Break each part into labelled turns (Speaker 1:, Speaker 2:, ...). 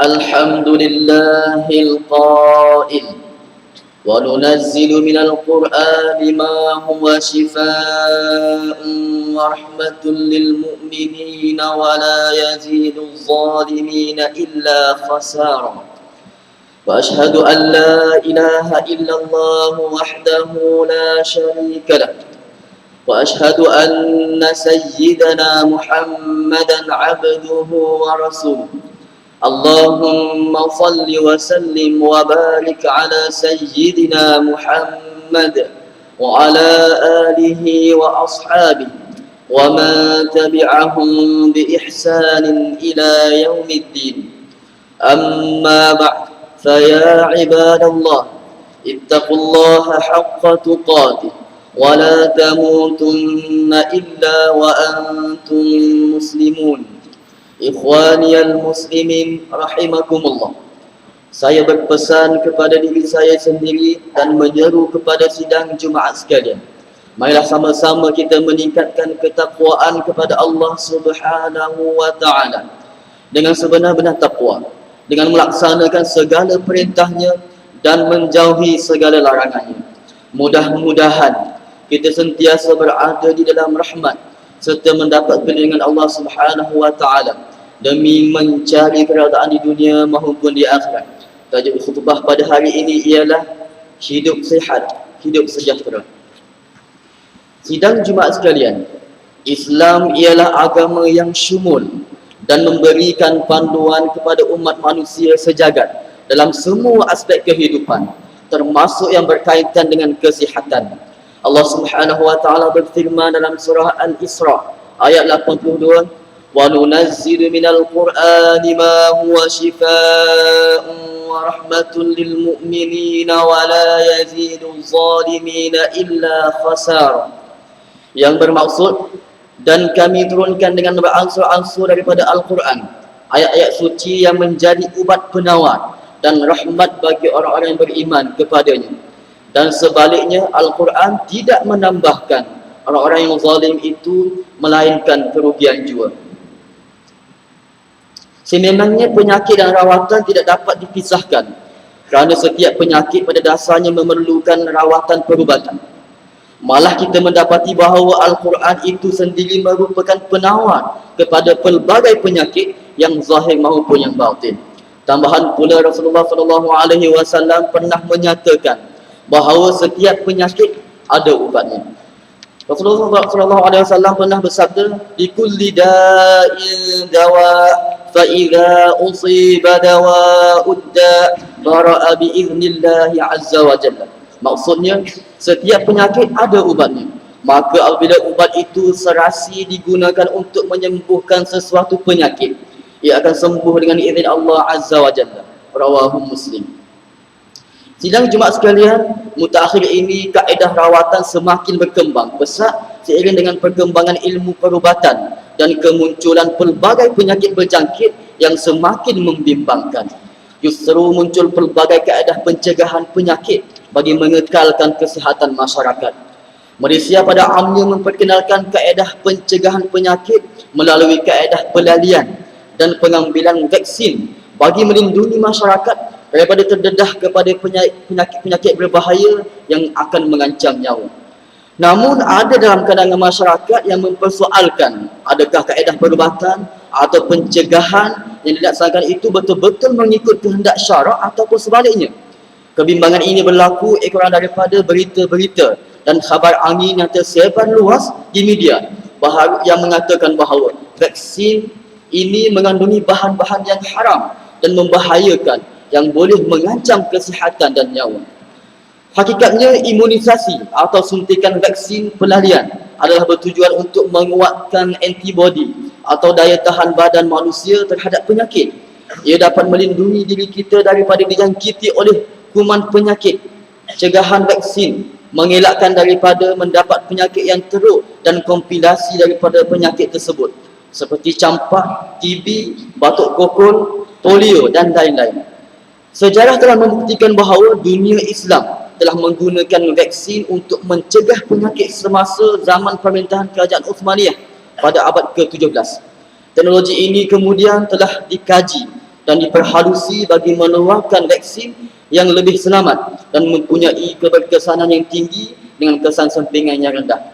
Speaker 1: الحمد لله القائل وننزل من القرآن ما هو شفاء ورحمة للمؤمنين ولا يزيد الظالمين إلا خسارا وأشهد أن لا إله إلا الله وحده لا شريك له وأشهد أن سيدنا محمدا عبده ورسوله اللهم صل وسلم وبارك على سيدنا محمد وعلى آله وأصحابه ومن تبعهم بإحسان إلى يوم الدين أما بعد فيا عباد الله اتقوا الله حق تقاته ولا تموتن إلا وأنتم مسلمون. Ikhwani al-muslimin rahimakumullah. Saya berpesan kepada diri saya sendiri dan menyeru kepada sidang Jumaat sekalian. Marilah sama-sama kita meningkatkan ketakwaan kepada Allah Subhanahu wa taala dengan sebenar-benar takwa, dengan melaksanakan segala perintahnya dan menjauhi segala larangannya. Mudah-mudahan kita sentiasa berada di dalam rahmat serta mendapat perlindungan Allah Subhanahu wa taala demi mencari keredaan di dunia maupun di akhirat. Tajuk khutbah pada hari ini ialah hidup sihat, hidup sejahtera. Sidang Jumaat sekalian, Islam ialah agama yang syumul dan memberikan panduan kepada umat manusia sejagat dalam semua aspek kehidupan, termasuk yang berkaitan dengan kesihatan. Allah Subhanahu wa taala berfirman dalam surah Al-Isra ayat 82, "Wa nunazzilu minal Qur'ani ma huwa shifaa'un wa rahmatun lil mu'minina wa la yaziduz zalimina illa khasara." Yang bermaksud, dan kami turunkan dengan beransur-ansur daripada Al-Quran ayat-ayat suci yang menjadi ubat penawar dan rahmat bagi orang-orang yang beriman kepadanya. Dan sebaliknya, Al-Quran tidak menambahkan orang-orang yang zalim itu melainkan kerugian jua. Sememangnya penyakit dan rawatan tidak dapat dipisahkan, kerana setiap penyakit pada dasarnya memerlukan rawatan perubatan. Malah kita mendapati bahawa Al-Quran itu sendiri merupakan penawar kepada pelbagai penyakit yang zahir maupun yang batin. Tambahan pula, Rasulullah SAW pernah menyatakan bahawa setiap penyakit ada ubatnya. Rasulullah SAW pernah bersabda, "Likulli da'in dawa, fa idza usiba dawa'ud da' bara'a bi idznillah azza wa jalla." Maksudnya, setiap penyakit ada ubatnya. Maka apabila ubat itu serasi digunakan untuk menyembuhkan sesuatu penyakit, ia akan sembuh dengan izin Allah azza wa jalla. Rawahu Muslim. Sidang Jumaat sekalian, mutakhir ini kaedah rawatan semakin berkembang pesat seiring dengan perkembangan ilmu perubatan dan kemunculan pelbagai penyakit berjangkit yang semakin membimbangkan. Justru muncul pelbagai kaedah pencegahan penyakit bagi mengekalkan kesihatan masyarakat. Malaysia pada amnya memperkenalkan kaedah pencegahan penyakit melalui kaedah pelalian dan pengambilan vaksin bagi melindungi masyarakat daripada terdedah kepada penyakit-penyakit berbahaya yang akan mengancam nyawa. Namun ada dalam kalangan masyarakat yang mempersoalkan adakah kaedah perubatan atau pencegahan yang dilaksanakan itu betul-betul mengikut kehendak syarak ataupun sebaliknya. Kebimbangan ini berlaku ekoran daripada berita-berita dan khabar angin yang tersebar luas di media yang mengatakan bahawa vaksin ini mengandungi bahan-bahan yang haram dan membahayakan yang boleh mengancam kesihatan dan nyawa. Hakikatnya, imunisasi atau suntikan vaksin pelalian adalah bertujuan untuk menguatkan antibodi atau daya tahan badan manusia terhadap penyakit. Ia dapat melindungi diri kita daripada dijangkiti oleh kuman penyakit. Cegahan vaksin mengelakkan daripada mendapat penyakit yang teruk dan kompilasi daripada penyakit tersebut, seperti campak, TB, batuk kokol, polio dan lain-lain. Sejarah telah membuktikan bahawa dunia Islam telah menggunakan vaksin untuk mencegah penyakit semasa zaman pemerintahan Kerajaan Uthmaniyah pada abad ke-17. Teknologi ini kemudian telah dikaji dan diperhalusi bagi mengeluarkan vaksin yang lebih selamat dan mempunyai keberkesanan yang tinggi dengan kesan sampingan yang rendah.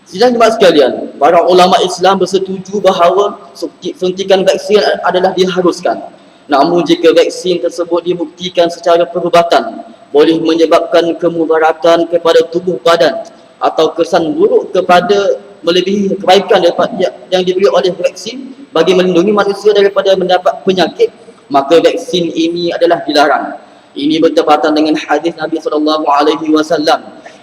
Speaker 1: Sidang jemaah sekalian, para ulama Islam bersetuju bahawa suntikan vaksin adalah diharuskan. Namun jika vaksin tersebut dibuktikan secara perubatan boleh menyebabkan kemudaratan kepada tubuh badan atau kesan buruk kepada melebihi kebaikan yang diberi oleh vaksin bagi melindungi manusia daripada mendapat penyakit, maka vaksin ini adalah dilarang. Ini bertepatan dengan hadis Nabi SAW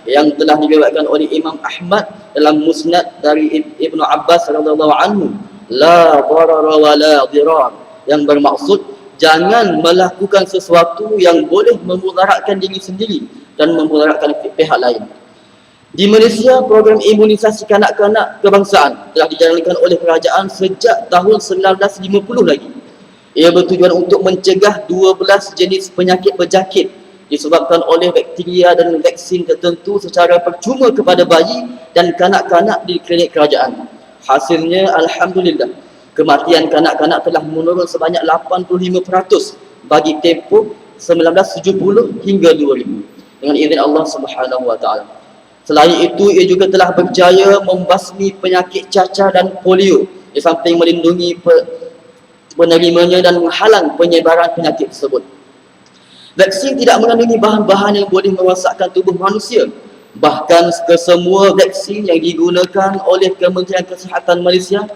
Speaker 1: yang telah diriwayatkan oleh Imam Ahmad dalam Musnad dari Ibnu Abbas radhiyallahu anhu, la darara wa la dirar, yang bermaksud jangan melakukan sesuatu yang boleh memudaratkan diri sendiri dan memudaratkan pihak lain. Di Malaysia, program imunisasi kanak-kanak kebangsaan telah dijalankan oleh kerajaan sejak tahun 1950 lagi. Ia bertujuan untuk mencegah 12 jenis penyakit berjangkit disebabkan oleh bakteria dan vaksin tertentu secara percuma kepada bayi dan kanak-kanak di klinik kerajaan. Hasilnya, alhamdulillah, kematian kanak-kanak telah menurun sebanyak 85% bagi tempoh 1970 hingga 2000 dengan izin Allah Subhanahu wa taala. Selain itu, ia juga telah berjaya membasmi penyakit cacar dan polio di samping melindungi penerimanya dan menghalang penyebaran penyakit tersebut. Vaksin tidak mengandungi bahan-bahan yang boleh merosakkan tubuh manusia. Bahkan kesemua vaksin yang digunakan oleh Kementerian Kesihatan Malaysia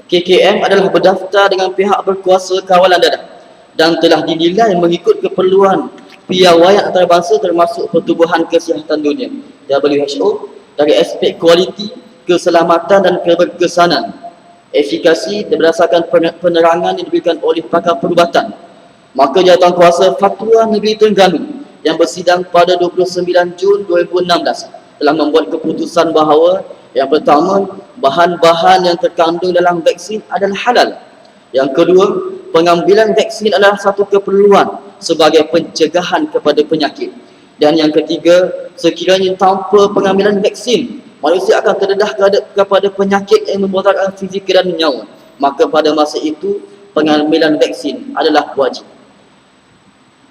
Speaker 1: KKM adalah berdaftar dengan pihak berkuasa kawalan dadah dan telah dinilai mengikut keperluan piawaian antarabangsa termasuk Pertubuhan Kesihatan Dunia WHO dari aspek kualiti, keselamatan dan keberkesanan. Efikasi berdasarkan penerangan yang diberikan oleh pakar perubatan. Maka Jawatankuasa Fatwa Negeri Terengganu yang bersidang pada 29 Jun 2016 telah membuat keputusan bahawa yang pertama, bahan-bahan yang terkandung dalam vaksin adalah halal. Yang kedua, pengambilan vaksin adalah satu keperluan sebagai pencegahan kepada penyakit. Dan yang ketiga, sekiranya tanpa pengambilan vaksin, manusia akan terdedah kepada penyakit yang memudaratkan fizikal dan nyawa. Maka pada masa itu, pengambilan vaksin adalah wajib.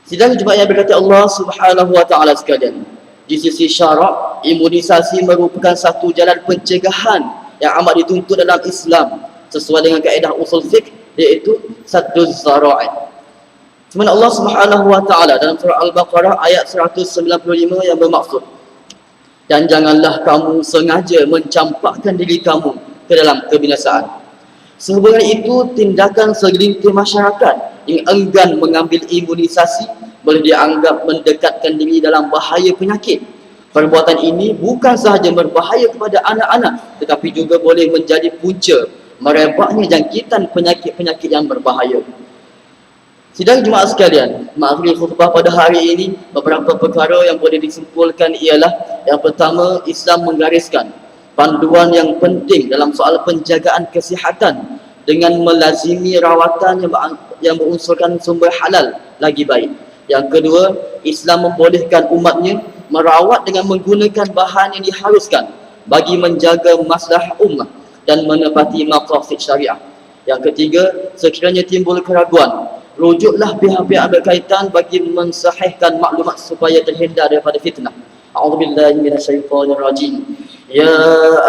Speaker 1: Sidang jemaah yang berkati Allah Subhanahu wa taala sekalian, di sisi syarak, imunisasi merupakan satu jalan pencegahan yang amat dituntut dalam Islam sesuai dengan kaedah usul fiqh, iaitu sadduz zara'i. Firman Allah Subhanahu wa taala dalam surah Al-Baqarah ayat 195 yang bermaksud, dan janganlah kamu sengaja mencampakkan diri kamu ke dalam kebinasaan. Sehubungan itu, tindakan segelintir masyarakat yang enggan mengambil imunisasi boleh dianggap mendekatkan diri dalam bahaya penyakit. Perbuatan ini bukan sahaja berbahaya kepada anak-anak, tetapi juga boleh menjadi punca merebaknya jangkitan penyakit-penyakit yang berbahaya. Sidang jemaah sekalian, makhfil khutbah pada hari ini, beberapa perkara yang boleh disimpulkan ialah, yang pertama, Islam menggariskan panduan yang penting dalam soal penjagaan kesihatan dengan melazimi rawatan yang berunsurkan sumber halal lagi baik. Yang kedua, Islam membolehkan umatnya merawat dengan menggunakan bahan yang diharuskan bagi menjaga maslahah ummah dan menepati maqasid syariah. Yang ketiga, sekiranya timbul keraguan, rujuklah pihak-pihak berkaitan bagi mensahihkan maklumat supaya terhindar daripada fitnah. A'udzubillahi minasyaitonir rajim. Ya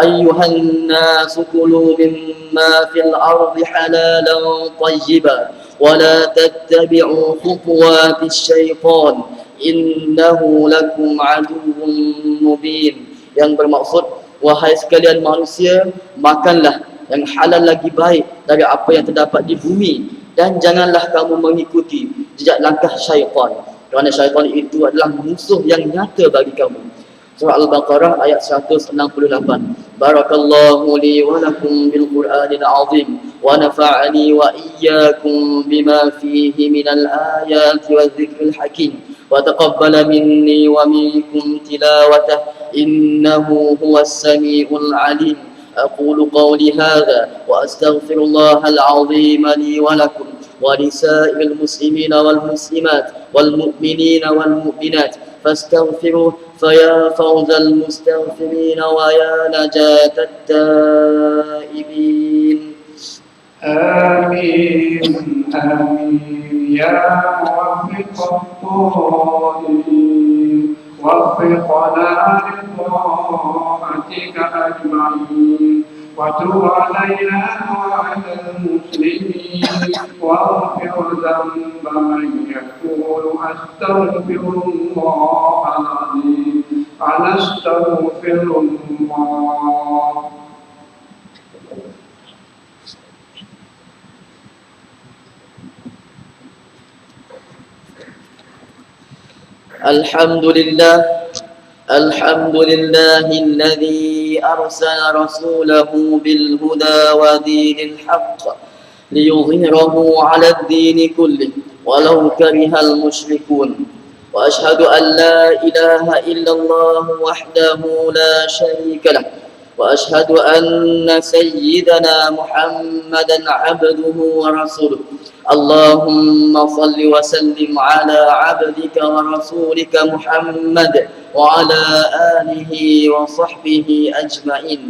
Speaker 1: ayyuhan nasu kulu mimma fil ardi halalan tayyiban wa la tattabi'u khutuwatis syaitan innahu lakum aduwwun mubin. Yang bermaksud, wahai sekalian manusia, makanlah yang halal lagi baik dari apa yang terdapat di bumi, dan janganlah kamu mengikuti jejak langkah syaitan, kerana syaitan itu adalah musuh yang nyata bagi kamu. Surah Al-Baqarah ayat 168. Barakallahu li wa lakum bil Qur'anil azim wa nafa'ani wa iyyakum bima fihi minal ayati wa dzikril hakim wa taqabbala minni wa minkum tilawatah innahu huwas samiul alim. أقول قولي هذا وأستغفر الله العظيم لي ولكم ولسائر المسلمين والمسلمات والمؤمنين والمؤمنات فاستغفروه فيا فوز المستغفرين ويا نجاة التائبين.
Speaker 2: آمين آمين يا موفق الطائعين وفقنا لطاعتك أجمعين وتب علينا وعلى المسلمين واغفر ذنب من يقول أستغفر الله العظيم أنا أستغفر الله.
Speaker 1: الحمد لله الذي أرسل رسوله بالهدى ودين الحق ليظهره على الدين كله ولو كره المشركون وأشهد أن لا إله إلا الله وحده لا شريك له وأشهد أن سيدنا محمدا عبده ورسوله اللهم صل وسلم على عبدك ورسولك محمد وعلى آله وصحبه أجمعين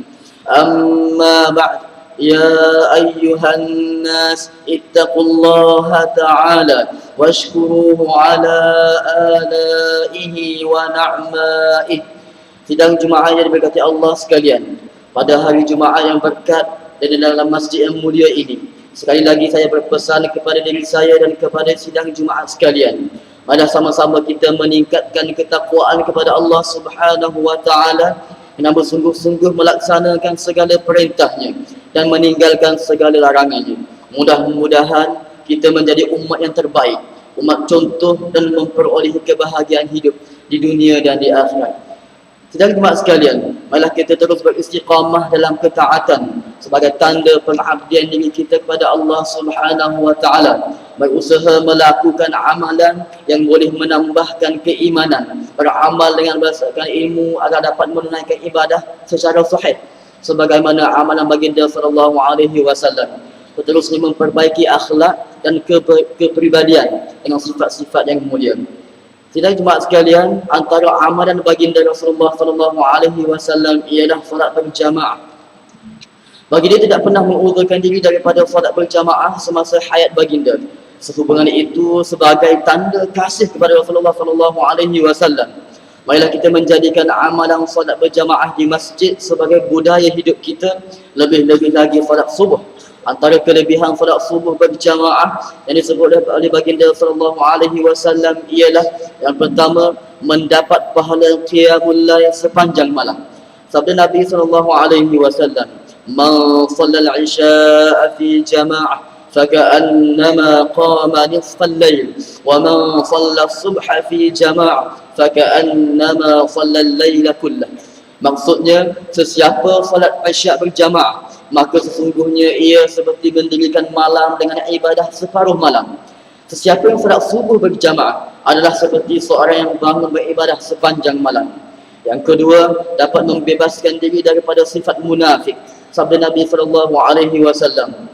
Speaker 1: أما بعد يا أيها الناس اتقوا الله تعالى واشكروه على آلائه ونعمائه. Sidang Jumaat yang diberkati Allah sekalian, pada hari Jumaat yang berkat dan dalam masjid yang mulia ini, sekali lagi saya berpesan kepada diri saya dan kepada sidang Jumaat sekalian, mari sama-sama kita meningkatkan ketakwaan kepada Allah Subhanahu wa taala dengan bersungguh-sungguh melaksanakan segala perintahnya dan meninggalkan segala larangannya. Mudah-mudahan kita menjadi umat yang terbaik, umat contoh dan memperoleh kebahagiaan hidup di dunia dan di akhirat. Sidang Jumaat sekalian, marilah kita terus beristiqamah dalam ketaatan sebagai tanda pengabdian diri kita kepada Allah Subhanahu wa taala. Berusaha melakukan amalan yang boleh menambahkan keimanan, beramal dengan berdasarkan ilmu agar dapat menunaikan ibadah secara sahih sebagaimana amalan baginda sallallahu alaihi wasallam. Terus memperbaiki akhlak dan kepribadian dengan sifat-sifat yang mulia. Sidang Jumaat sekalian, antara amalan baginda Rasulullah sallallahu alaihi wasallam ialah solat berjamaah. Baginda tidak pernah mengurungkan diri daripada solat berjamaah semasa hayat baginda. Sehubungan itu sebagai tanda kasih kepada Rasulullah sallallahu alaihi wasallam. Marilah kita menjadikan amalan solat berjamaah di masjid sebagai budaya hidup kita, lebih-lebih lagi solat subuh. Antara kelebihan solat subuh berjamaah yang disebut oleh baginda sallallahu alaihi wasallam ialah yang pertama, mendapat pahala qiyamul lail sepanjang malam. Sabda Nabi sallallahu alaihi wasallam, "Man shallal isya'a fi jama'ah faka'annama qama nisfal lail, wa man shalla as-subha fi jama'ah faka'annama shalla al-laila kullah." Maksudnya, sesiapa solat isya' berjamaah, maka sesungguhnya ia seperti mendirikan malam dengan ibadah separuh malam. Sesiapa yang solat subuh berjamaah adalah seperti seorang yang bangun beribadah sepanjang malam. Yang kedua, dapat membebaskan diri daripada sifat munafik. Sabda Nabi sallallahu alaihi wasallam,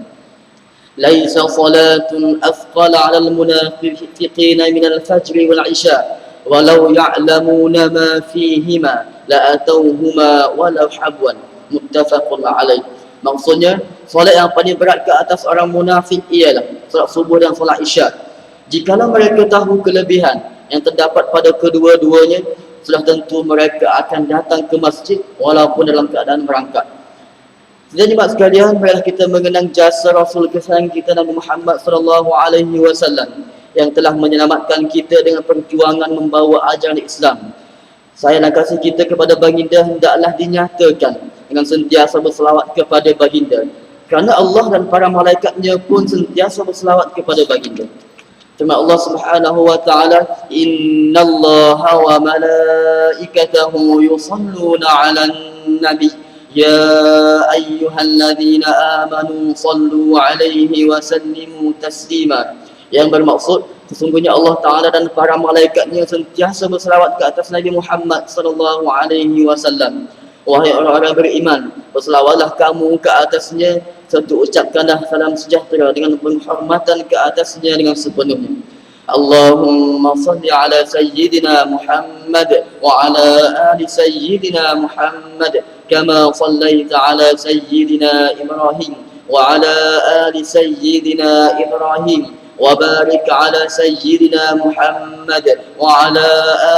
Speaker 1: "Laisa salatun afqala 'ala al-munafiqina min al-fajr wal 'isha, walau ya'lamuna ma fihima la atawhuma walau habwan." Muttafaqun alaih. Maksudnya, solat yang paling berat ke atas orang munafik ialah solat subuh dan solat isya. Jikalau mereka tahu kelebihan yang terdapat pada kedua-duanya, sudah tentu mereka akan datang ke masjid walaupun dalam keadaan merangkak. Jadi mak sekalian, marilah kita mengenang jasa Rasul kesayangan kita Nabi Muhammad sallallahu alaihi wasallam yang telah menyelamatkan kita dengan perjuangan membawa ajaran Islam. Sayang dan kasih kita kepada baginda hendaklah dinyatakan dengan sentiasa berselawat kepada baginda, kerana Allah dan para malaikatnya pun sentiasa berselawat kepada baginda. Firman Allah Subhanahu wa taala, "Innallaha wa malaikatahu yusalluna 'alan nabi ya ayyuhalladzina amanu sallu 'alaihi wa sallimu taslima." Yang bermaksud, sesungguhnya Allah Ta'ala dan para malaikatnya sentiasa berselawat ke atas Nabi Muhammad sallallahu alaihi wasallam. Wahai orang-orang beriman, berselawatlah kamu ke atasnya, serta ucapkanlah salam sejahtera dengan penghormatan ke atasnya dengan sepenuhnya. Allahumma salli ala Sayyidina Muhammad wa ala ali Sayyidina Muhammad kama sallaita ala Sayyidina Ibrahim وعلى آل سيدنا إبراهيم وبارك على سيدنا محمد وعلى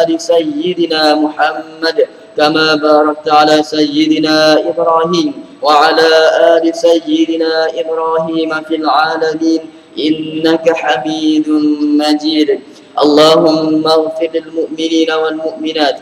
Speaker 1: آل سيدنا محمد كما باركت على سيدنا إبراهيم وعلى آل سيدنا إبراهيم في العالمين إنك حميد مجيد. اللهم اغفر للمؤمنين والمؤمنات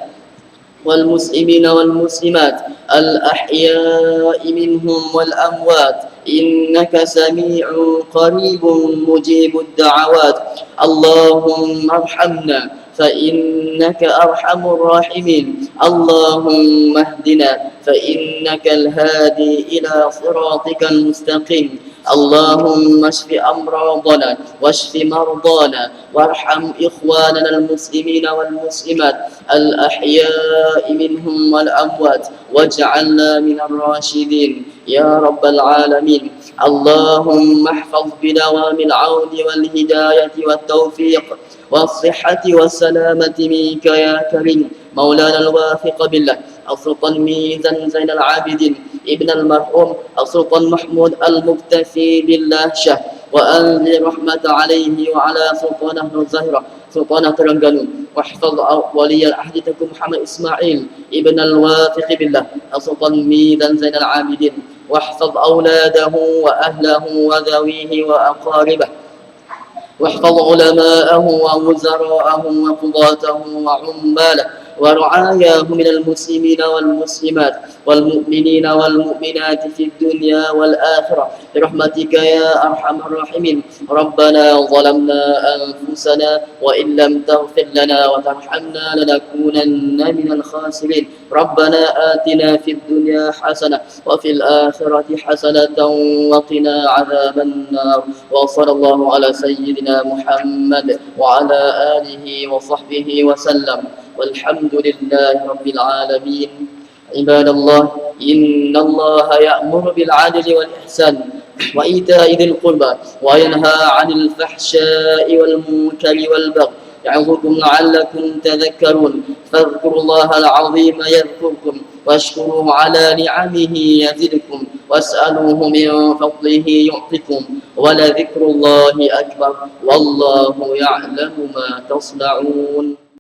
Speaker 1: والمسلمين والمسلمات الأحياء منهم والأموات إنك سميع قريب مجيب الدعوات. اللهم ارحمنا فإنك أرحم الراحمين. اللهم اهدنا فإنك الهادي إلى صراطك المستقيم. اللهم اشف أمراضنا واشف مرضانا وارحم إخواننا المسلمين والمسلمات الأحياء منهم والأموات واجعلنا من الراشدين يا رب العالمين. اللهم احفظ بدوام العون والهداية والتوفيق والصحة والسلامة منك يا كريم مولانا الواثق بالله السلطان ميزان زين العابدين ابن المرحوم السلطان محمود المكتفي بالله شه، وأنزل رحمة عليه وعلى سلطانه الزهرة سلطان ترنجانو، واحفظ ولي العهد تكون محمد إسماعيل ابن الواثق بالله السلطان ميزان زين العابدين، واحفظ أولاده وأهله وذويه وأقاربه، واحفظ علماءه ووزراءه وقضاته وعماله ورعاياه من المسلمين والمسلمات والمؤمنين والمؤمنات في الدنيا والآخرة برحمتك يا أرحم الراحمين. ربنا ظلمنا أنفسنا وإن لم تغفر لنا وترحمنا لنكونن من الخاسرين. ربنا آتنا في الدنيا حسنة وفي الآخرة حسنة وقنا عذاب النار. وصلى الله على سيدنا محمد وعلى آله وصحبه وسلم، والحمد لله رب العالمين. عباد الله، إن الله يأمر بالعدل والإحسان وإيتاء ذي القربى وينهى عن الفحشاء والمنكر والبغي يعظكم لعلكم تذكرون. فاذكروا الله العظيم يذكركم واشكروه على نعمه يزدكم واسألوه من فضله يعطكم ولذكر الله أكبر والله يعلم ما تصنعون.